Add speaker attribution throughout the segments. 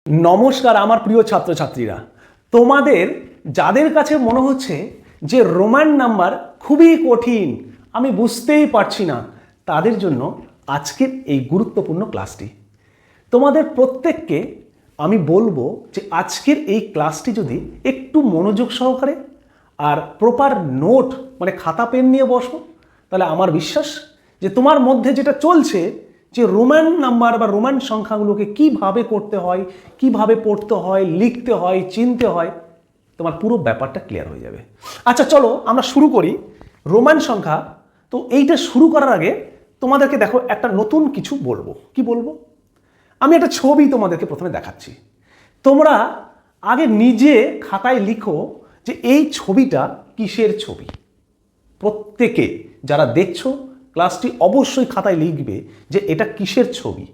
Speaker 1: নমস্কার আমার প্রিয় ছাত্রছাত্রীরা, তোমাদের যাদের কাছে মনে হচ্ছে যে রোমান নাম্বার খুবই কঠিন, আমি বুঝতেই পারছি না, তাদের জন্য আজকের এই গুরুত্বপূর্ণ ক্লাসটি। তোমাদের প্রত্যেককে আমি বলবো যে আজকের এই ক্লাসটি যদি একটু মনোযোগ সহকারে আর প্রপার নোট মানে খাতা পেন নিয়ে বসো, তাহলে আমার বিশ্বাস যে তোমার মধ্যে যেটা চলছে যে রোমান নাম্বার বা রোমান সংখ্যাগুলোকে কিভাবে করতে হয়, কিভাবে পড়তে হয়, লিখতে হয়, চিনতে হয়, তোমার পুরো ব্যাপারটা ক্লিয়ার হয়ে যাবে। আচ্ছা চলো আমরা শুরু করি রোমান সংখ্যা। তো এইটা শুরু করার আগে তোমাদেরকে দেখো একটা নতুন কিছু বলবো। কি বলবো? আমি একটা ছবি তোমাদেরকে প্রথমে দেখাচ্ছি। তোমরা আগে নিজে খাতায় লিখো যে এই ছবিটা কিসের ছবি। প্রত্যেকে যারা দেখছো ক্লাসটি অবশ্যই খাতায় লিখবে যে এটা কিসের ছবি।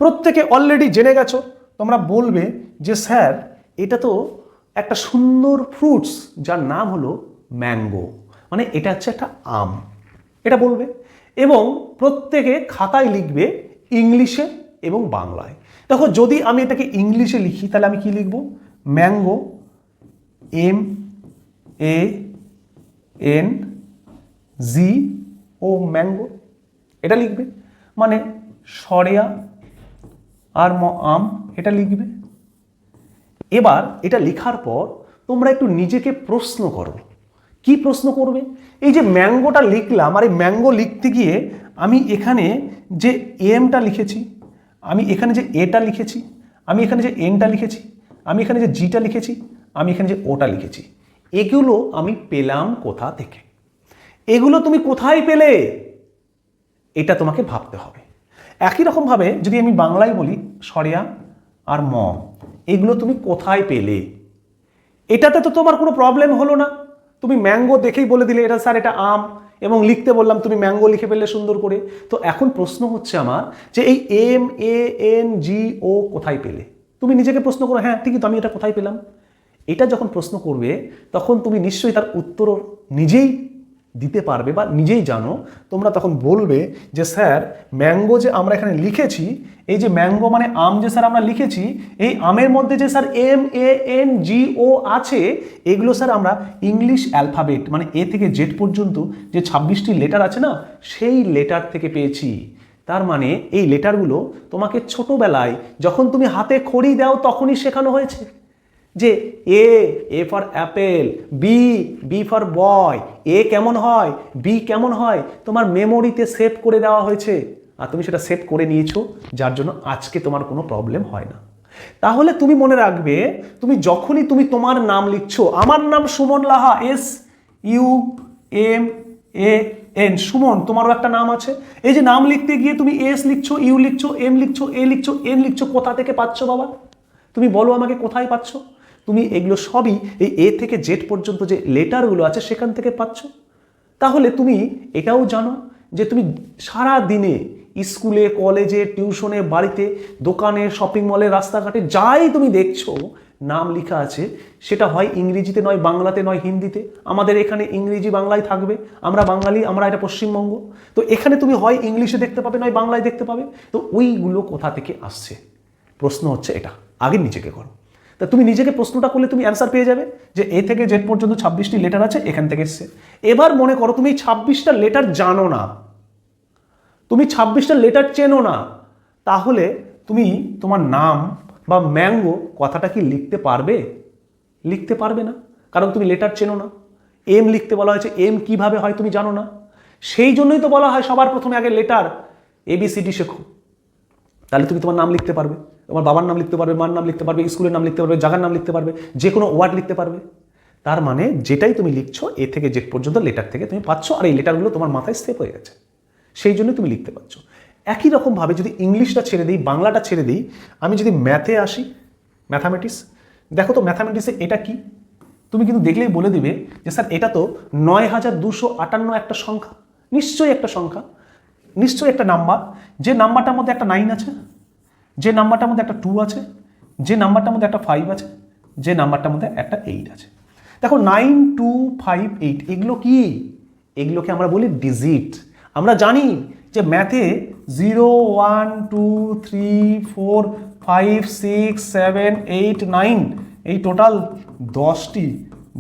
Speaker 1: প্রত্যেকে অলরেডি জেনে গেছো, তোমরা বলবে যে স্যার এটা তো একটা সুন্দর ফ্রুটস যার নাম হলো ম্যাঙ্গো, মানে এটা হচ্ছে একটা আম, এটা বলবে। এবং প্রত্যেকে খাতায় লিখবে ইংলিশে এবং বাংলায়। দেখো যদি আমি এটাকে ইংলিশে লিখি তাহলে আমি কি লিখব? ম্যাঙ্গো, MANGO, ম্যাঙ্গো, এটা লিখবে। মানে সরেয়া আর আম, এটা লিখবে। এবার এটা লেখার পর তোমরা একটু নিজেকে প্রশ্ন করো। কি প্রশ্ন করবে? এই যে ম্যাঙ্গোটা লিখলাম, আর এই ম্যাঙ্গো লিখতে গিয়ে আমি এখানে যে এমটা লিখেছি, আমি এখানে যে এটা লিখেছি, আমি এখানে যে এনটা লিখেছি, আমি এখানে যে জিটা লিখেছি, আমি এখানে যে ওটা লিখেছি, এগুলো আমি পেলাম কোথা থেকে? এগুলো তুমি কোথায় পেলে? এটা তোমাকে ভাবতে হবে। একই রকমভাবে যদি আমি বাংলায় বলি সরেয়া আর এগুলো তুমি কোথায় পেলে? এটাতে তো তোমার কোনো প্রবলেম হলো না, তুমি ম্যাঙ্গো দেখেই বলে দিলে এটা স্যার এটা আম, এবং লিখতে বললাম তুমি ম্যাঙ্গো লিখে ফেললে সুন্দর করে। তো এখন প্রশ্ন হচ্ছে আমার যে এই MANGO কোথায় পেলে? তুমি নিজেকে প্রশ্ন করো, হ্যাঁ ঠিকই তো, আমি এটা কোথায় পেলাম? এটা যখন প্রশ্ন করবে তখন তুমি নিশ্চয়ই তার উত্তর নিজেই দিতে পারবে বা নিজেই জানো। তোমরা তখন বলবে যে স্যার ম্যাঙ্গো যে আমরা এখানে লিখেছি, এই যে ম্যাঙ্গো মানে আম যে স্যার আমরা লিখেছি, এই আমের মধ্যে যে স্যার MANGO আছে, এগুলো স্যার আমরা ইংলিশ অ্যালফাবেট মানে A থেকে Z পর্যন্ত যে 26টি লেটার আছে না, সেই লেটার থেকে পেয়েছি। তার মানে এই লেটারগুলো তোমাকে ছোটবেলায় যখন তুমি হাতে খড়ি দাও তখনই শেখানো হয়েছে যে A for apple, B for boy, A কেমন হয়, বি কেমন হয়, তোমার মেমোরিতে সেভ করে দেওয়া হয়েছে, আর তুমি সেটা সেভ করে নিয়েছো, যার জন্য আজকে তোমার কোনো প্রবলেম হয় না। তাহলে তুমি মনে রাখবে, তুমি যখনই তুমি তোমার নাম লিখছো, আমার নাম সুমন লাহা, SUMAN, সুমন, তোমারও একটা নাম আছে। এই যে নাম লিখতে গিয়ে তুমি S লিখছো, ইউ লিখছো, M লিখছো, A লিখছো, N লিখছো, কোথা থেকে পাচ্ছ বাবা? তুমি বলো আমাকে কোথায় পাচ্ছ? তুমি এগুলো সবই এই A থেকে Z পর্যন্ত যে লেটারগুলো আছে সেখান থেকে পাচ্ছ। তাহলে তুমি এটাও জানো যে তুমি সারা দিনে স্কুলে, কলেজে, টিউশনে, বাড়িতে, দোকানে, শপিং মলে, রাস্তাঘাটে যাই তুমি দেখছো নাম লেখা আছে, সেটা হয় ইংরেজিতে, নয় বাংলাতে, নয় হিন্দিতে। আমাদের এখানে ইংরেজি বাংলায় থাকবে, আমরা বাঙালি, আমরা এটা পশ্চিমবঙ্গ। তো এখানে তুমি হয় ইংলিশে দেখতে পাবে, নয় বাংলায় দেখতে পাবে। তো ওইগুলো কোথা থেকে আসছে? প্রশ্ন হচ্ছে এটা, আগে নিজেকে করো। তা তুমি নিজেকে প্রশ্নটা করলে তুমি অ্যান্সার পেয়ে যাবে যে A থেকে Z পর্যন্ত 26টি লেটার আছে, এখান থেকে এসছে। এবার মনে করো তুমি 26টা লেটার জানো না, তুমি 26টা লেটার চেনো না, তাহলে তুমি তোমার নাম বা ম্যাঙ্গো কথাটা কি লিখতে পারবে? লিখতে পারবে না, কারণ তুমি লেটার চেনো না। M লিখতে বলা হয়েছে, M কিভাবে হয় তুমি জানো না। সেই জন্যই তো বলা হয় সবার প্রথমে আগে লেটার ABCD শেখো, তাহলে তুমি তোমার নাম লিখতে পারবে, তোমার বাবার নাম লিখতে পারবে, মার নাম লিখতে পারবে, স্কুলের নাম লিখতে পারবে, জায়গার নাম লিখতে পারবে, যে কোনো ওয়ার্ড লিখতে পারবে। তার মানে যেটাই তুমি লিখছো A থেকে Z পর্যন্ত লেটার থেকে তুমি পাচ্ছ, আর এই লেটারগুলো তোমার মাথায় সেভ হয়ে গেছে, সেই জন্য তুমি লিখতে পারছো। একই রকমভাবে যদি ইংলিশটা ছেড়ে দিই, বাংলাটা ছেড়ে দিই, আমি যদি ম্যাথে আসি, ম্যাথামেটিক্স, দেখো তো ম্যাথামেটিক্সে এটা কি? তুমি কিন্তু দেখলেই বলে দিবে যে স্যার এটা তো 9258 একটা সংখ্যা, নিশ্চয়ই একটা সংখ্যা, নিশ্চয়ই একটা নাম্বার। যে নাম্বারটার মধ্যে একটা 9 আছে, যে নাম্বারটার মধ্যে একটা 2 আছে, যে নাম্বারটার মধ্যে একটা 5 আছে, যে নাম্বারটার মধ্যে একটা 8 আছে। দেখো 9, 2, 5, 8 এগুলো কি? এগুলোকে আমরা বলি ডিজিট। আমরা জানি যে ম্যাথে 0, 1, 2, 3, 4 5 6 7 8 9, এই টোটাল 10টি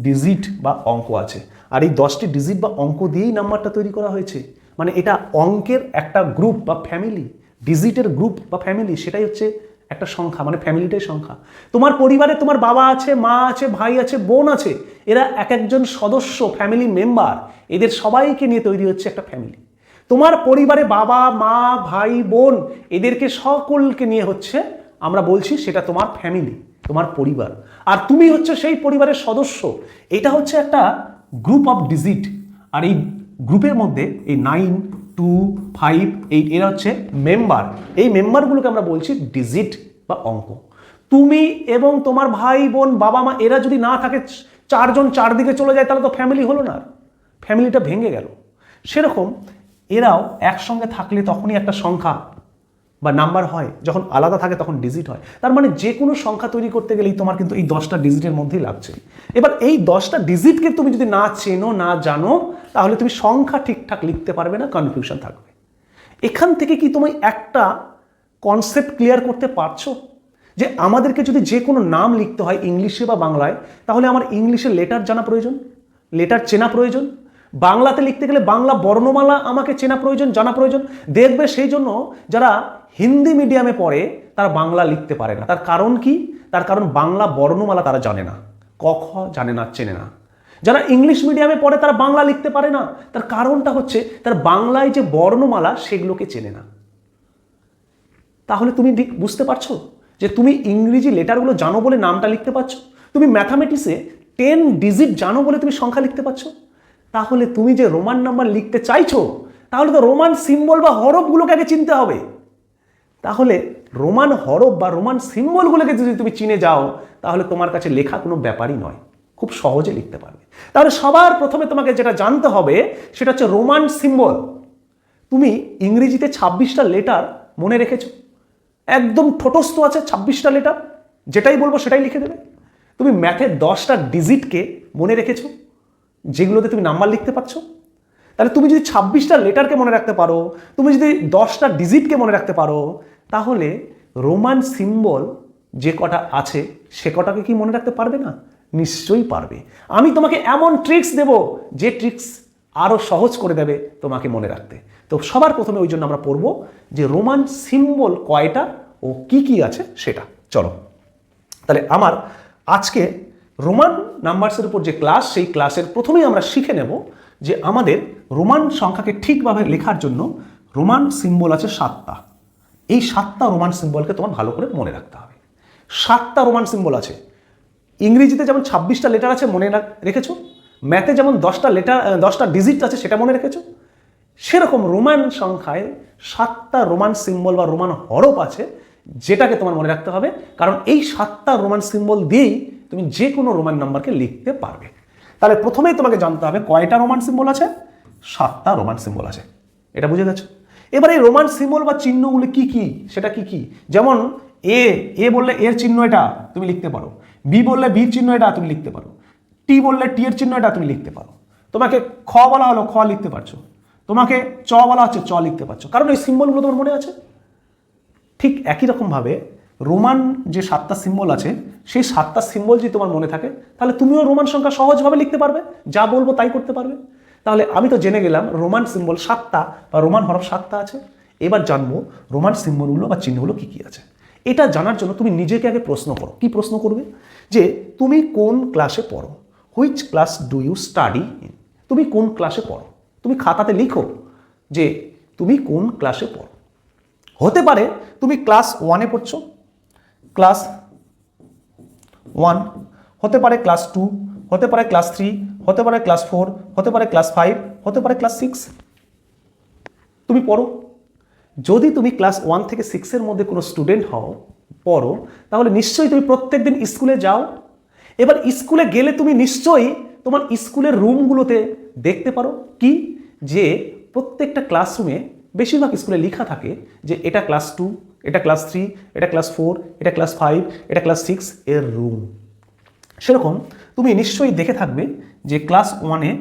Speaker 1: ডিজিট বা অঙ্ক আছে। আর এই 10টি ডিজিট বা অঙ্ক দিয়েই নাম্বারটা তৈরি করা হয়েছে। মানে এটা অঙ্কের একটা গ্রুপ বা ফ্যামিলি, ডিজিটের গ্রুপ বা ফ্যামিলি, সেটাই হচ্ছে একটা সংখ্যা, মানে ফ্যামিলিটাই সংখ্যা। তোমার পরিবারে তোমার বাবা আছে, মা আছে, ভাই আছে, বোন আছে, এরা এক একজন সদস্য, ফ্যামিলি মেম্বার, এদের সবাইকে নিয়ে তৈরি হচ্ছে একটা ফ্যামিলি। তোমার পরিবারে বাবা, মা, ভাই, বোন, এদেরকে সকলকে নিয়ে হচ্ছে আমরা বলছি সেটা তোমার ফ্যামিলি, তোমার পরিবার। আর তুমি হচ্ছে সেই পরিবারের সদস্য। এটা হচ্ছে একটা গ্রুপ অফ ডিজিট। আর এই গ্রুপের মধ্যে এই 9 2 5 8 এরা হচ্ছে মেম্বার। এই মেম্বারগুলোকে আমরা বলছি ডিজিট বা অঙ্ক। তুমি এবং তোমার ভাই বোন, বাবা মা, এরা যদি না থাকে, চারজন চারদিকে চলে যায়, তাহলে তো ফ্যামিলি হলো না, ফ্যামিলিটা ভেঙে গেল। সেরকম এরাও একসঙ্গে থাকলে তখনই একটা সংখ্যা বা নাম্বার হয়, যখন আলাদা থাকে তখন ডিজিট হয়। তার মানে যে কোনো সংখ্যা তৈরি করতে গেলেই তোমার কিন্তু এই 10টা ডিজিটের মধ্যেই লাগছে। এবার এই 10টা ডিজিটকে তুমি যদি না চেনো, না জানো, তাহলে তুমি সংখ্যা ঠিকঠাক লিখতে পারবে না, কনফিউশন থাকবে। এখান থেকে কি তুমি একটা কনসেপ্ট ক্লিয়ার করতে পারছো যে আমাদেরকে যদি যে কোনো নাম লিখতে হয় ইংলিশে বা বাংলায়, তাহলে আমার ইংলিশের লেটার জানা প্রয়োজন, লেটার চেনা প্রয়োজন। বাংলাতে লিখতে গেলে বাংলা বর্ণমালা আমাকে চেনা প্রয়োজন, জানা প্রয়োজন। দেখবে সেই জন্য যারা হিন্দি মিডিয়ামে পড়ে তারা বাংলা লিখতে পারে না। তার কারণ কি? তার কারণ বাংলা বর্ণমালা তারা জানে না, ক খ জানে না, চেনে না। যারা ইংলিশ মিডিয়ামে পড়ে তারা বাংলা লিখতে পারে না, তার কারণটা হচ্ছে তার বাংলায় যে বর্ণমালা সেগুলোকে চেনে না। তাহলে তুমি বুঝতে পারছো যে তুমি ইংরেজি লেটারগুলো জানো বলে নামটা লিখতে পারছো, তুমি ম্যাথামেটিক্সে 10 ডিজিট জানো বলে তুমি সংখ্যা লিখতে পারছো। তাহলে তুমি যে রোমান নাম্বার লিখতে চাইছো, তাহলে তো রোমান সিম্বল বা হরফগুলোকে আগে চিনতে হবে। তাহলে রোমান হরফ বা রোমান সিম্বলগুলোকে যদি তুমি চিনে যাও, তাহলে তোমার কাছে লেখা কোনো ব্যাপারই নয়, খুব সহজে লিখতে পারবে। তাহলে সবার প্রথমে তোমাকে যেটা জানতে হবে সেটা হচ্ছে রোমান সিম্বল। তুমি ইংরেজিতে 26টা লেটার মনে রেখেছো, একদম ঠোঁটস্থ আছে 26টা লেটার, যেটাই বলবো সেটাই লিখে দেবে। তুমি ম্যাথের 10টা ডিজিটকে মনে রেখেছো, যেগুলোতে তুমি নাম্বার লিখতে পারছো। তাহলে তুমি যদি 26টা লেটারকে মনে রাখতে পারো, তুমি যদি 10টা ডিজিটকে মনে রাখতে পারো, তাহলে রোমান সিম্বল যে কটা আছে সে কটাকে কি মনে রাখতে পারবে না? নিশ্চয়ই পারবে। আমি তোমাকে এমন ট্রিক্স দেব যে ট্রিক্স আরও সহজ করে দেবে তোমাকে মনে রাখতে। তো সবার প্রথমে ওই জন্য আমরা পড়বো যে রোমান সিম্বল কয়টা ও কি কি আছে সেটা। চলো তাহলে আমার আজকে রোমান নাম্বারসের উপর যে ক্লাস, সেই ক্লাসের প্রথমেই আমরা শিখে নেব যে আমাদের রোমান সংখ্যাকে ঠিকভাবে লেখার জন্য রোমান সিম্বল আছে 7টা। এই 7টা রোমান সিম্বলকে তোমার ভালো করে মনে রাখতে হবে। 7টা রোমান সিম্বল আছে। ইংরেজিতে যেমন 26টা লেটার আছে মনে রেখেছো, ম্যাথে যেমন 10টা ডিজিট আছে সেটা মনে রেখেছো, সেরকম রোমান সংখ্যায় 7টা রোমান সিম্বল বা রোমান হরফ আছে যেটাকে তোমার মনে রাখতে হবে। কারণ এই 7টা রোমান সিম্বল দিয়েই তুমি যে কোনো রোমান নাম্বারকে লিখতে পারবে। তাহলে প্রথমেই তোমাকে জানতে হবে কয়টা রোমান সিম্বল আছে? 7টা রোমান সিম্বল আছে। এটা বুঝে গেছো? এবার এই রোমান সিম্বল বা চিহ্নগুলো কি কি, সেটা কি কি? যেমন এ বললে এর চিহ্ন এটা তুমি লিখতে পারো, বি বললে বির চিহ্ন এটা তুমি লিখতে পারো, টি বললে টি এর চিহ্ন এটা তুমি লিখতে পারো। তোমাকে খ বলা হলো, খ লিখতে পারছো। তোমাকে চ বলা হচ্ছে, চ লিখতে পারছো, কারণ এই সিম্বলগুলো তোমার মনে আছে। ঠিক একই রকমভাবে রোমান যে 7টা সিম্বল আছে, সেই 7টা সিম্বল যদি তোমার মনে থাকে, তাহলে তুমিও রোমান সংখ্যা সহজভাবে লিখতে পারবে, যা বলবো তাই করতে পারবে। তাহলে আমি তো জেনে গেলাম রোমান সিম্বল 7টা বা রোমান হরফ 7টা আছে। এবার জানবো রোমান সিম্বলগুলো বা চিহ্নগুলো কি কি আছে। এটা জানার জন্য তুমি নিজেকে আগে প্রশ্ন করো। কি প্রশ্ন করবে? যে তুমি কোন ক্লাসে পড়ো? Which class do you study in? তুমি কোন ক্লাসে পড়ো? তুমি খাতাতে লিখো যে তুমি কোন ক্লাসে পড়ো। হতে পারে তুমি ক্লাস 1-এ পড়ছো, ক্লাস 1, হতে পারে ক্লাস 2, হতে পারে ক্লাস 3, হতে পারে ক্লাস 4, হতে পারে ক্লাস 5, হতে পারে ক্লাস 6। তুমি পড়ো। যদি তুমি ক্লাস 1 থেকে 6-এর মধ্যে কোনো স্টুডেন্ট হও, পড়ো, তাহলে নিশ্চয়ই তুমি প্রত্যেকদিন স্কুলে যাও। এবার স্কুলে গেলে তুমি নিশ্চয়ই তোমার স্কুলের রুমগুলোতে দেখতে পারো কি, যে প্রত্যেকটা ক্লাসরুমে বেশিরভাগ স্কুলে লেখা থাকে যে এটা ক্লাস 2, এটা ক্লাস 3, এটা ক্লাস 4, এটা ক্লাস 5, এটা ক্লাস 6 এর রুম। সেরকম তুমি নিশ্চয়ই দেখে থাকবে যে ক্লাস 1-এ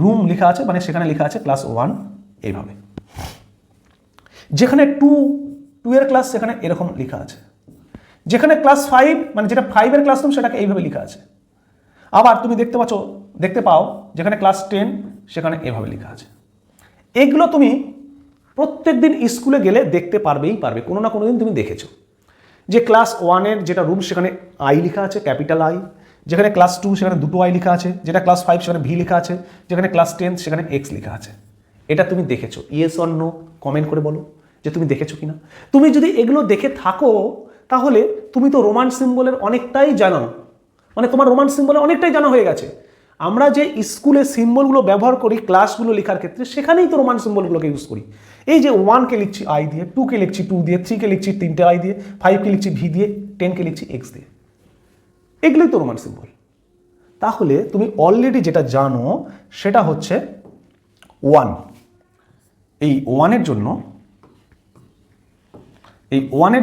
Speaker 1: রুম লেখা আছে, মানে সেখানে লেখা আছে ক্লাস 1 এইভাবে। যেখানে 2 এর ক্লাস সেখানে এরকম লেখা আছে। যেখানে ক্লাস 5 মানে যেটা 5-এর ক্লাসরুম সেটাকে এইভাবে লেখা আছে। আবার তুমি দেখতে পাও যেখানে ক্লাস 10 সেখানে এভাবে লেখা আছে। এগুলো তুমি প্রত্যেকদিন স্কুলে গেলে দেখতে পারবে, কোনো না কোনো দিন তুমি দেখেছো যে ক্লাস 1-এর যেটা রুম সেখানে আই লেখা আছে, ক্যাপিটাল আই, যেখানে ক্লাস 2 সেখানে দুটো আই লেখা আছে, যেটা ক্লাস 5 সেখানে ভি লেখা আছে, যেখানে ক্লাস 10 সেখানে এক্স লেখা আছে। এটা তুমি দেখেছো? ইয়েস অর নো কমেন্ট করে বলো যে তুমি দেখেছো কিনা। তুমি যদি এগুলো দেখে থাকো তাহলে তুমি তো রোমান সিম্বলের অনেকটাই জানো, মানে তোমার রোমান সিম্বলের অনেকটাই জানা হয়ে গেছে। আমরা যে স্কুলে সিম্বলগুলো ব্যবহার করি ক্লাসগুলো লেখার ক্ষেত্রে সেখানেই তো রোমান সিম্বলগুলোকে ইউজ করি। এই যে 1-কে লিখছি আই দিয়ে, 2-কে লিখছি 2 দিয়ে, 3-কে লিখছি 3টে আই দিয়ে, 5-কে লিখছি ভি দিয়ে, 10-কে লিখছি এক্স দিয়ে, এগুলোই তো রোমান সিম্বল। তাহলে তুমি অলরেডি যেটা জানো সেটা হচ্ছে 1। এই 1-এর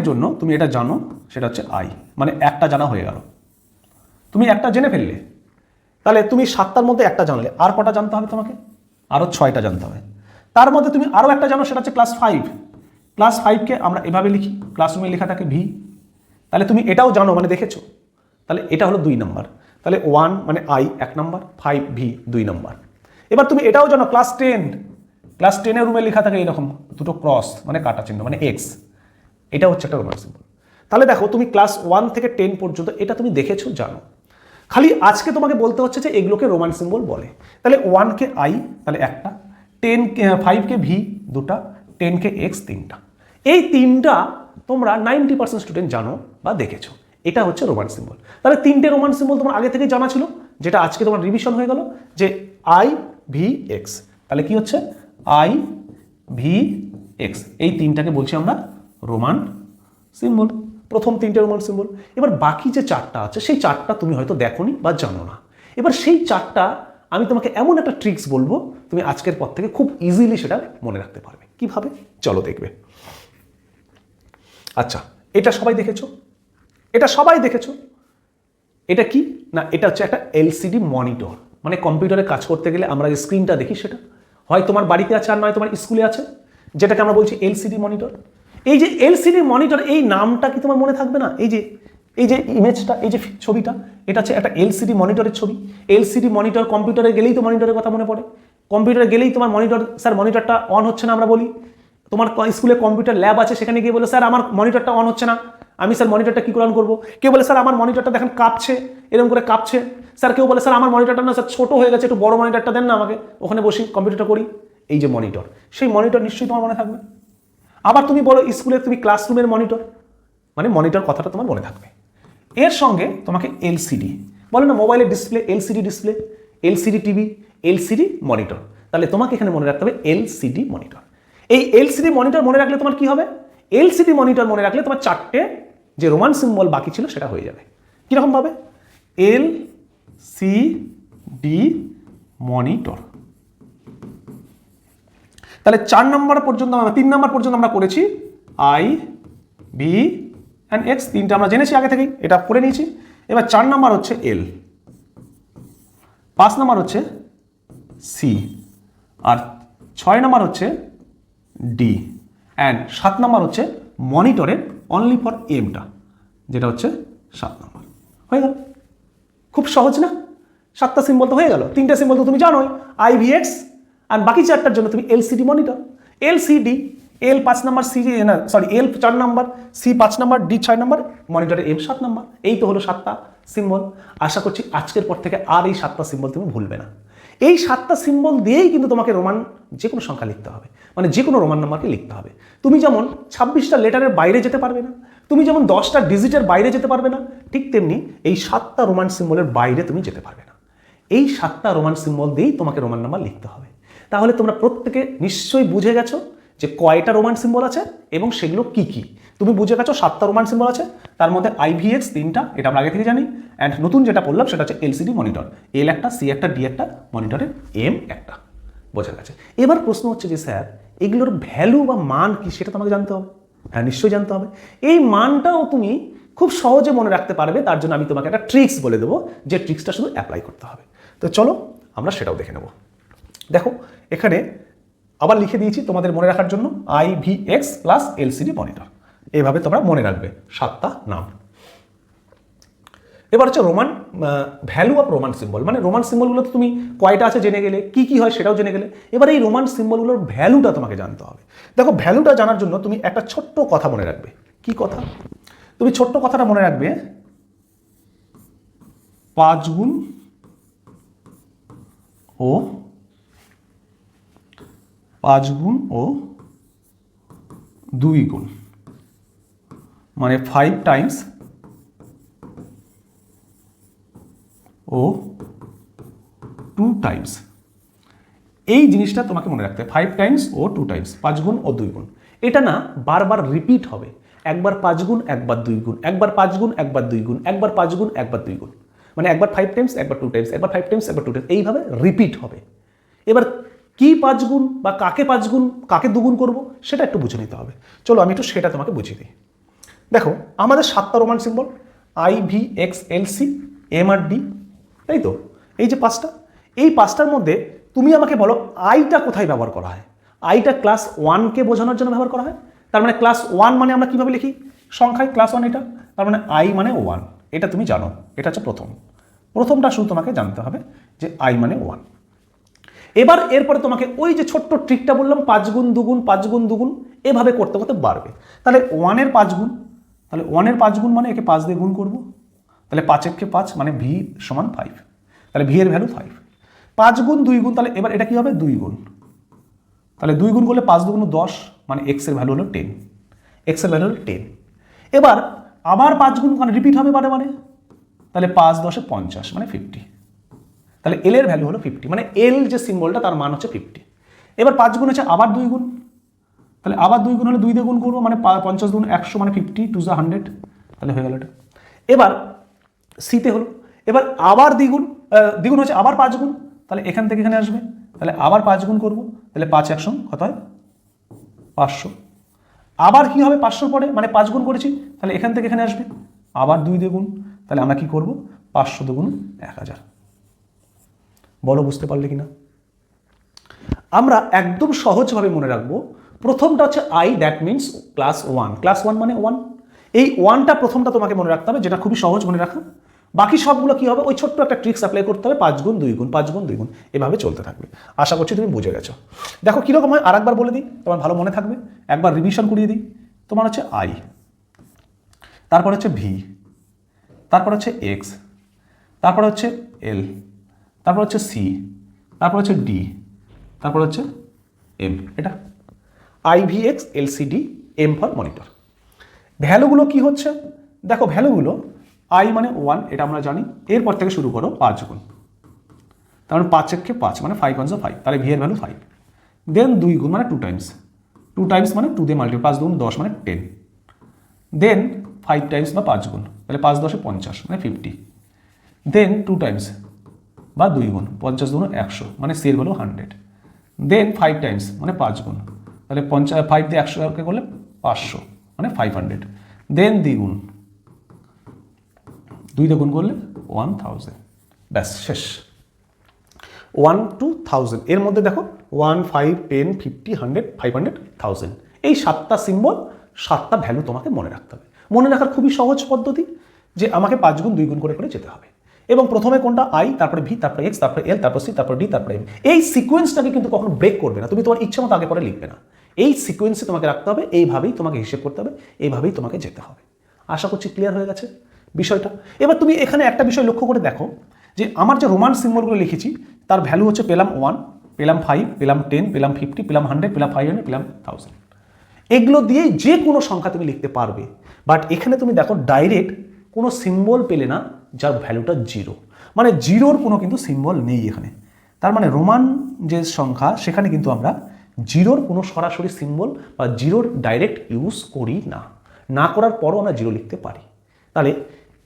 Speaker 1: জন্য তুমি এটা জানো, সেটা হচ্ছে আই, মানে একটা জানা হয়ে গেল। তুমি একটা জেনে ফেললে, তাহলে তুমি 7টার মধ্যে একটা জানলে, আর কটা জানতে হবে তোমাকে? আরও 6টা জানতে হবে। তার মধ্যে তুমি আরও একটা জানো, সেটা হচ্ছে ক্লাস 5। ক্লাস 5-কে আমরা এভাবে লিখি, ক্লাসরুমে লেখা থাকে ভি। তাহলে তুমি এটাও জানো, মানে দেখেছো। তাহলে এটা হলো 2 নম্বর। তাহলে 1 মানে আই 1 নম্বর, 5 ভি 2 নম্বর। এবার তুমি এটাও জানো ক্লাস 10-এর রুমে লেখা থাকে এরকম দুটো ক্রস, মানে কাটা চিহ্ন, মানে এক্স। এটা হচ্ছে একটা রোমান সিম্বল। তাহলে দেখো তুমি ক্লাস 1 থেকে 10 পর্যন্ত এটা তুমি দেখেছো, জানো। খালি আজকে তোমাকে বলতে হচ্ছে যে এগুলোকে রোমান সিম্বল বলে। তাহলে 1-কে আই, তাহলে একটা, 5-কে ভি 2টা, 10-কে এক্স 3টা। এই 3টা তোমরা 90% স্টুডেন্ট জানো বা দেখেছো। এটা হচ্ছে রোমান সিম্বল। তাহলে 3টে রোমান সিম্বল তোমার আগে থেকে জানা ছিল, যেটা আজকে তোমার রিভিশন হয়ে গেল, যে আই ভি এক্স। তাহলে কি হচ্ছে? I V x. এই 3টাকে বলছি আমরা রোমান সিম্বল, প্রথম 3টে রোমান সিম্বল। এবার বাকি যে 4টা আছে সেই 4টা তুমি হয়তো দেখোনি বা জানো না। এবার সেই 4টা আমি তোমাকে এমন একটা ট্রিক্স বলবো, তুমি আজকের পর থেকে খুব ইজিলি সেটা মনে রাখতে পারবে। কিভাবে? চলো দেখবে। আচ্ছা, এটা সবাই দেখেছো, এটা কি না, এটা হচ্ছে একটা এলসিডি মনিটর। মানে কম্পিউটারে কাজ করতে গেলে আমরা যে স্ক্রিনটা দেখি সেটা হয় তোমার বাড়িতে আছে আর নয় তোমার স্কুলে আছে, যেটাকে আমরা বলছি এলসিডি মনিটর। এই যে এলসিডি মনিটর, এই নামটা কি তোমার মনে থাকবে না? এই যে ইমেজটা, এই যে ছবিটা, এটা হচ্ছে একটা এলসিডি মনিটরের ছবি। এলসিডি মনিটর, কম্পিউটারে গেলেই তো মনিটরের কথা মনে পড়ে। কম্পিউটারে গেলেই তোমার মনিটর, স্যার মনিটরটা অন হচ্ছে না, আমরা বলি। তোমার স্কুলে কম্পিউটার ল্যাব আছে, সেখানে গিয়ে বলে স্যার আমার মনিটরটা অন হচ্ছে না, আমি স্যার মনিটরটা কী করে অন করবো? কেউ বলে স্যার আমার মনিটরটা দেখেন কাঁপছে, এরকম করে কাঁপছে। স্যার কেউ বলে স্যার আমার মনিটরটা না স্যার ছোটো হয়ে গেছে, একটু বড় মনিটরটা দেন না আমাকে, ওখানে বসি কম্পিউটারটা করি। এই যে মনিটর, সেই মনিটর নিশ্চয়ই তোমার মনে থাকবে। আবার তুমি বলো স্কুলে তুমি ক্লাসরুমের মনিটর, মানে মনিটর কথাটা তোমার মনে থাকবে। এর সঙ্গে তোমাকে এলসিডি বলে না, মোবাইলের display, LCD display, LCD TV, LCD monitor. তাহলে তোমাকে এখানে মনে রাখতে হবে এলসিডি মনিটর। এই এলসিডি মনিটর মনে রাখলে তোমার কি হবে? এলসিডি মনিটর মনে রাখলে তোমার 4টে যে রোমান সিম্বল বাকি ছিল সেটা হয়ে যাবে। কীরকম ভাবে? LCD monitor. তাহলে 4 নম্বর পর্যন্ত, 3 নম্বর পর্যন্ত আমরা করেছি আই ভি অ্যান্ড এক্স, 3টা আমরা জেনেছি আগে থেকেই, এটা করে নিয়েছি। এবার 4 নম্বর হচ্ছে এল, 5 নম্বর হচ্ছে সি, আর 6 নম্বর হচ্ছে ডি, অ্যান্ড 7 নম্বর হচ্ছে মনিটরের অনলি ফর এমটা, যেটা হচ্ছে 7 নম্বর। হয়ে গেল, খুব সহজ না? 7টা সিম্বল তো হয়ে গেল। 3টে সিম্বল তো তুমি জানোই, আই ভি এক্স, আর বাকি 4টার জন্য তুমি এলসিডি মনিটর, এলসিডি, এল 5 নম্বর, সি না সরি এল 4 নম্বর, সি 5 নম্বর, ডি 6 নম্বর, মনিটরের এম 7 নম্বর। এই তো হলো 7টা সিম্বল। আশা করছি আজকের পর থেকে আর এই 7টা সিম্বল তুমি ভুলবে না। এই 7টা সিম্বল দিয়েই কিন্তু তোমাকে রোমান যে কোনো সংখ্যা লিখতে হবে, মানে যে কোনো রোমান নাম্বারকে লিখতে হবে। তুমি যেমন 26টা লেটারের বাইরে যেতে পারবে না, তুমি যেমন 10টা ডিজিটের বাইরে যেতে পারবে না, ঠিক তেমনি এই 7টা রোমান সিম্বলের বাইরে তুমি যেতে পারবে না। এই 7টা রোমান সিম্বল দিয়েই তোমাকে রোমান নাম্বার লিখতে হবে। তাহলে তোমরা প্রত্যেকে নিশ্চয়ই বুঝে গেছো যে কয়টা রোমান সিম্বল আছে এবং সেগুলো কি কি। তুমি বুঝে গেছো 7টা রোমান সিম্বল আছে, তার মধ্যে আইভিএক্স 3টা, এটা আমরা আগে থেকে জানি। অ্যান্ড নতুন যেটা বললাম সেটা হচ্ছে এলসিডি মনিটর, এল একটা, সি একটা, ডি একটা, মনিটরের এম একটা। বোঝা গেছে? এবার প্রশ্ন হচ্ছে যে স্যার এগুলোর ভ্যালু বা মান কি সেটা তোমাকে জানতে হবে। হ্যাঁ, নিশ্চয়ই জানতে হবে। এই মানটাও তুমি খুব সহজে মনে রাখতে পারবে, তার জন্য আমি তোমাকে একটা ট্রিক্স বলে দেবো, যে ট্রিক্সটা শুধু অ্যাপ্লাই করতে হবে। তো চলো আমরা সেটাও দেখে নেব। দেখো এখানে আবার লিখে দিয়েছি তোমাদের মনে রাখার জন্য, আইভিএক্স প্লাস এলসিডি মনিটর। এইভাবে তোমরা মনে রাখবে 7টা নাম। এবার হচ্ছে Roman value of Roman symbol, মানে রোমান সিম্বলগুলো তো তুমি কয়টা আছে জেনে গেলে, কি কি হয় সেটাও জেনে গেলে, এবার এই রোমান সিম্বলগুলোর ভ্যালুটা তোমাকে জানতে হবে। দেখো ভ্যালুটা জানার জন্য তুমি একটা ছোট্ট কথা মনে রাখবে। কি কথা? তুমি ছোট্ট কথাটা মনে রাখবে, 5 গুণ ও 2 গুণ, মানে 5 টাইমস ও 2 টাইমস। এই জিনিসটা তোমাকে মনে রাখতে হবে, 5 টাইমস ও 2 টাইমস, 5 গুণ ও 2 গুণ। এটা না বারবার রিপিট হবে, একবার 5 গুণ একবার 2 গুণ, একবার 5 গুণ একবার 2 গুণ, একবার 5 গুণ একবার 2 গুণ, মানে একবার 5 টাইমস একবার 2 টাইমস, একবার 5 টাইমস একবার 2 টাইমস, এইভাবে রিপিট হবে। এবার কি 5 গুণ বা কাকে 5 গুণ কাকে 2 গুণ করবো সেটা একটু বুঝে নিতে হবে। চলো আমি একটু সেটা তোমাকে বুঝিয়ে দিই। দেখো আমাদের 7টা Roman symbol, I, V, X, L, C, M আর ডি, তাই তো? এই যে 5টা, এই 5টার মধ্যে তুমি আমাকে বলো আইটা কোথায় ব্যবহার করা হয়? আইটা ক্লাস 1কে বোঝানোর জন্য ব্যবহার করা হয়। তার মানে ক্লাস 1 মানে আমরা কিভাবে লিখি? সংখ্যায় ক্লাস 1 এটা, তার মানে আই মানে 1, এটা তুমি জানো, এটা হচ্ছে প্রথমটা শুধু তোমাকে জানতে হবে যে আই মানে 1। এবার এরপরে তোমাকে ওই যে ছোট্ট ট্রিকটা বললাম 5 গুণ 2 গুণ 5 গুণ 2 গুণ, এভাবে করতে করতে বাড়বে। তাহলে 1 এর 5 গুণ, তাহলে 1 এর 5 গুণ মানে একে 5 দিয়ে গুণ করবো, তাহলে 5 একে 5 মানে ভি সমান 5, তাহলে ভি এর ভ্যালু 5। 5 গুণ 2 গুণ, তাহলে এবার এটা কি হবে 2 গুণ, তাহলে 2 গুণ করলে 5 2 গুণ 10, মানে এক্স এর ভ্যালু হলো 10, এক্স এর ভ্যালু হলো 10। এবার আবার 5 গুণ মানে রিপিট হবে বারে বারে, তাহলে 5 10 50 মানে 50, তাহলে এল এর ভ্যালু হলো 50, মানে এল যে সিম্বলটা তার মান হচ্ছে 50। এবার 5 গুণ হচ্ছে আবার 2 গুণ, তাহলে আবার 2 গুণ হলে 2 দিয়ে গুণ করবো, মানে 50 গুণ 100 মানে 50 2 100, তাহলে হয়ে গেল এটা। এবার সিতে হলো, এবার আবার দ্বিগুণ হচ্ছে আবার 5 গুণ, তাহলে এখান থেকে এখানে আসবে, তাহলে আবার 5 গুণ করবো, তাহলে 5 100 কত হয় 500। আবার কি হবে 500 পরে, মানে 5 গুণ করেছি, তাহলে এখান থেকে এখানে আসবে, আবার 2 দিয়ে গুণ, তাহলে আমরা কি করব 500 দুগুণ 1000। বলো বুঝতে পারলে কিনা? আমরা একদম সহজভাবে মনে রাখবো, প্রথমটা হচ্ছে I, that means class 1, class 1 মানে 1, এই 1টা প্রথমটা তোমাকে মনে রাখতে হবে, যেটা খুবই সহজ মনে রাখা। বাকি সবগুলো কি হবে, ওই ছোট্ট একটা ট্রিক্স অ্যাপ্লাই করতে হবে, 5 গুণ 2 গুণ 5 গুণ 2 গুণ, এভাবে চলতে থাকবে। আশা করছি তুমি বুঝে গেছো। দেখো কীরকম হয় আরেকবার বলে দিই, তোমার ভালো মনে থাকবে, একবার রিভিশন করিয়ে দিই। তোমার হচ্ছে আই, তারপর হচ্ছে ভি, তারপর হচ্ছে এক্স, তারপর হচ্ছে এল, তারপর হচ্ছে সি, তারপর হচ্ছে ডি, তারপর হচ্ছে এম। এটা I, V, X, L, C, D, M for monitor. ভ্যালুগুলো কি হচ্ছে দেখো, ভ্যালুগুলো আই মানে 1, এটা আমরা জানি। এরপর থেকে শুরু করো 5 গুণ, তার মানে 5 একে 5 মানে 5 1 5, তাহলে ভি এর ভ্যালু 5। দেন 2 গুণ মানে 2 টাইমস, 2 টাইমস মানে 2 দিয়ে মাল্টিপ্লাই, 5 গুণ 10 মানে 10। দেন 5 টাইমস বা 5 গুণ, তাহলে 5 10 50 মানে 50। দেন 2 টাইমস বা 2 গুণ, 50 গুণ 100 মানে সি এর ভ্যালু 100। দেন 5 টাইমস মানে 5 গুণ, তাহলে 5 দিয়ে 100কে করলে 500 মানে 500। দেন দ্বিগুণ, 2 দিয়ে গুণ করলে 1000, ব্যাস শেষ। 1 to 1000 এর মধ্যে দেখো 1 5 10 50 100 500 1000, এই 7টা সিম্বল 7টা ভ্যালু তোমাকে মনে রাখতে হবে। মনে রাখার খুবই সহজ পদ্ধতি, যে আমাকে 5 গুণ 2 গুণ করে করে যেতে হবে। এবং প্রথমে কোনটা আই, তারপরে ভি, তারপরে এক্স, তারপরে এল, তারপর সি, তারপর ডি, তারপরে এম। এই সিকোয়েন্সটাকে কিন্তু কখনো ব্রেক করবে না, তুমি তোমার ইচ্ছে মতো আগে পরে লিখবে না, এই সিকোয়েন্সে তোমাকে রাখতে হবে, এইভাবেই তোমাকে হিসেব করতে হবে, এইভাবেই তোমাকে যেতে হবে। আশা করছি ক্লিয়ার হয়ে গেছে বিষয়টা। এবার তুমি এখানে একটা বিষয় লক্ষ্য করে দেখো, যে আমার যে রোমান সিম্বলগুলো লিখেছি তার ভ্যালু হচ্ছে পেলাম 1, পেলাম 5, পেলাম 10, পেলাম 50, পেলাম 100, পেলাম 500, পেলাম 1000। এগুলো দিয়েই যে কোনো সংখ্যা তুমি লিখতে পারবে। বাট এখানে তুমি দেখো ডাইরেক্ট কোনো সিম্বল পেলে না যার ভ্যালুটা 0, মানে 0-র কোনো কিন্তু সিম্বল নেই এখানে। তার মানে রোমান যে সংখ্যা সেখানে কিন্তু আমরা 0-র কোনো সরাসরি সিম্বল বা 0-র ডাইরেক্ট ইউজ করি না, না করার পরও আমরা 0 লিখতে পারি। তাহলে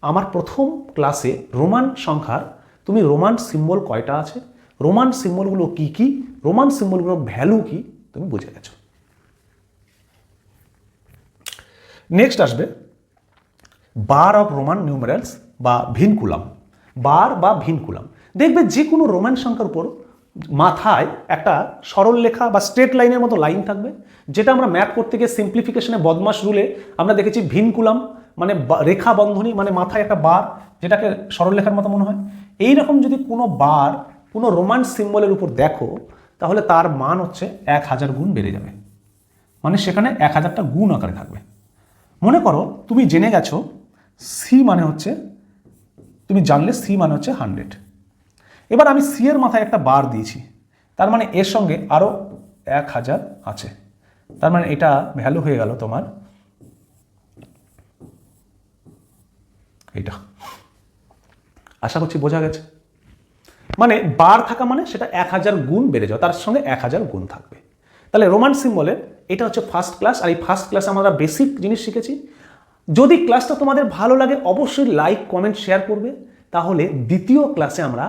Speaker 1: আমার প্রথম ক্লাসে রোমান সংখ্যার তুমি রোমান সিম্বল কয়টা আছে, রোমান সিম্বলগুলো কি কি, রোমান সিম্বলগুলোর ভ্যালু কি তুমি বুঝে গেছো। নেক্সট আসবে বার অফ রোমান নিউমেরালস বা ভিনকুলাম। বার বা ভিনকুলাম, দেখবে যে কোনো রোমান সংখ্যার উপর মাথায় একটা সরল লেখা বা স্ট্রেট লাইনের মতো লাইন থাকবে, যেটা আমরা ম্যাথ করতে গিয়ে সিম্পলিফিকেশনে বদমাস রুলে আমরা দেখেছি ভিনকুলাম মানে রেখা বন্ধনী, মানে মাথায় একটা বার, যেটাকে সরলরেখার মতো মনে হয়, এইরকম যদি কোনো বার কোনো রোমান সিম্বলের উপর দেখো, তাহলে তার মান হচ্ছে 1000 গুণ বেড়ে যাবে, মানে সেখানে 1000টা গুণ আকারে থাকবে। মনে করো তুমি জেনে গেছো সি মানে হচ্ছে, তুমি জানলে সি মানে হচ্ছে 100। এবার আমি সি এর মাথায় একটা বার দিয়েছি, তার মানে এর সঙ্গে আরও 1000 আছে, তার মানে এটা ভ্যালু হয়ে গেল তোমার এটা। আশা করছি বোঝা গেছে। মানে বার থাকা মানে সেটা 1000 গুণ বেড়ে যাবে, তার সঙ্গে 1000 গুণ থাকবে। তাহলে রোমান সিম্বলের এটা হচ্ছে ফার্স্ট ক্লাস, আর এই ফার্স্ট ক্লাসে আমরা বেসিক জিনিস শিখেছি। যদি ক্লাসটা তোমাদের ভালো লাগে অবশ্যই লাইক কমেন্ট শেয়ার করবে। তাহলে দ্বিতীয় ক্লাসে আমরা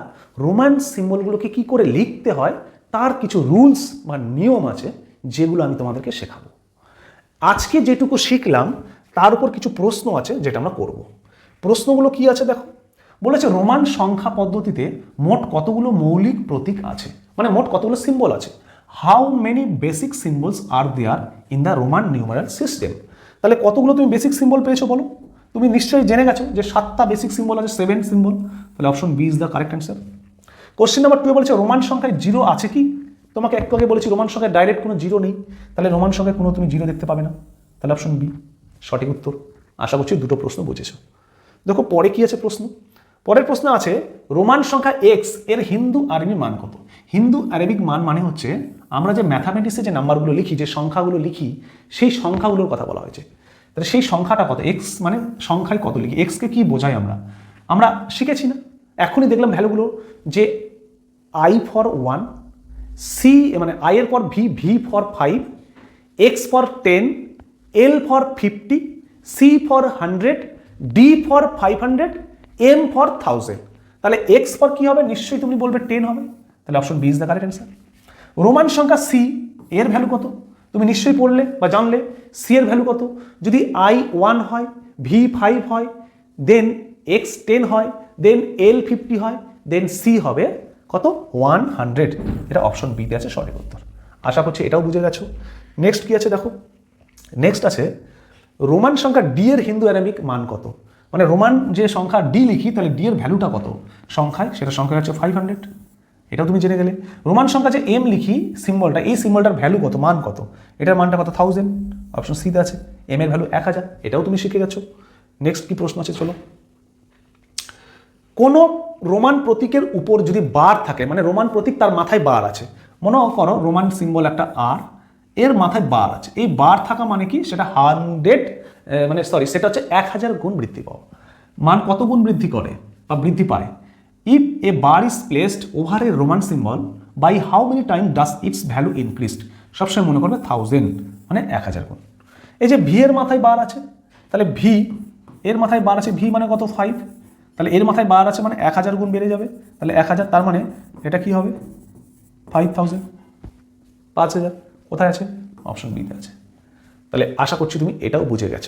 Speaker 1: রোমান সিম্বলগুলোকে কি করে লিখতে হয় তার কিছু রুলস বা নিয়ম আছে, যেগুলো আমি তোমাদেরকে শেখাবো। আজকে যেটুকু শিখলাম তার উপর কিছু প্রশ্ন আছে যেটা আমরা করব। প্রশ্নগুলো কি আছে দেখো। বলেছে রোমান সংখ্যা পদ্ধতিতে মোট কতগুলো মৌলিক প্রতীক আছে, মানে মোট কতগুলো সিম্বল আছে। How many basic symbols are there in the Roman numeral system. তাহলে কতগুলো তুমি বেসিক সিম্বল পেয়েছো বলো। তুমি নিশ্চয়ই জেনে গেছো যে 7টা বেসিক সিম্বল আছে, 7 সিম্বল। তাহলে option B is the correct answer. Question number 2 বলেছে রোমান সংখ্যায় জিরো আছে কি। তোমাকে একটু আগে বলেছি রোমান সংখ্যায় ডাইরেক্ট কোনো জিরো নেই, তাহলে রোমান সংখ্যায় কোনো তুমি জিরো দেখতে পাবে না। তাহলে অপশন বি সঠিক উত্তর। আশা করছি দুটো প্রশ্ন বুঝেছো। দেখো পরে কি আছে প্রশ্ন। পরের প্রশ্ন আছে রোমান সংখ্যা এক্স এর হিন্দু আরবি মান কত। হিন্দু আরবিক মান মানে হচ্ছে আমরা যে ম্যাথামেটিক্সে যে নাম্বারগুলো লিখি, যে সংখ্যাগুলো লিখি, সেই সংখ্যাগুলোর কথা বলা হয়েছে। তাহলে সেই সংখ্যাটা কত, এক্স মানে সংখ্যায় কত লিখি, এক্সকে কি বোঝাই আমরা শিখেছি না। এখনই দেখলাম ভ্যালুগুলো যে আই ফর 1, সি মানে আই এর পর V, V for 5, X for 10, L for 50, C for 100, D for 500, M for 1000। তাহলে এক্স ফর কি হবে, নিশ্চয়ই তুমি বলবে 10 হবে। তাহলে option B is the correct answer. Roman সংখ্যা সি এর ভ্যালু কত তুমি নিশ্চয়ই পড়লে বা জানলে। সি এর ভ্যালু কত, যদি আই 1 হয়, ভি 5 হয়, দেন এক্স 10 হয়, দেন এল 50 হয়, দেন সি হবে কত 100। এটা অপশন বিতে আছে সঠিক উত্তর। আশা করছি এটাও বুঝে গেছো। নেক্সট কি আছে দেখো। নেক্সট আছে রোমান সংখ্যা ডি এর হিন্দু অ্যারাবিক মান কত। মানে রোমান যে সংখ্যা ডি লিখি তাহলে ডি এর ভ্যালুটা কত সংখ্যায়, সেটা সংখ্যা হচ্ছে 500। এটাও তুমি জেনে গেলে। রোমান সংখ্যা যে এম লিখি সিম্বলটা, এই সিম্বলটার ভ্যালু কত, মান কত, এটার মানটা কত 1000। অপশন সিতে আছে এম এর ভ্যালু 1000। এটাও তুমি শিখে গেছো। নেক্সট কি প্রশ্ন আছে চলো। কোন রোমান প্রতীকের উপর যদি বার থাকে, মানে রোমান প্রতীক তার মাথায় বার আছে, মনে করো রোমান সিম্বল একটা আর, এর মাথায় বার আছে, এই বার থাকা মানে কি, সেটা 100 মানে সরি সেটা হচ্ছে 1000 গুণ বৃদ্ধি পাওয়া। মান কত গুণ বৃদ্ধি করে বা বৃদ্ধি পায়। If a bar is placed over a Roman symbol by how many time does its value increased. সবসময় মনে করবে 1000 মানে 1000 গুণ। এই যে ভি এর মাথায় বার আছে, তাহলে ভি এর মাথায় বার আছে, ভি মানে কত 5, তাহলে এর মাথায় বার আছে মানে 1000 গুণ বেড়ে যাবে। তাহলে 1000, তার মানে এটা কি হবে 5000, 5000 কোথায় আছে, অপশন বিতে আছে। তাহলে আশা করছি তুমি এটাও বুঝে গেছো।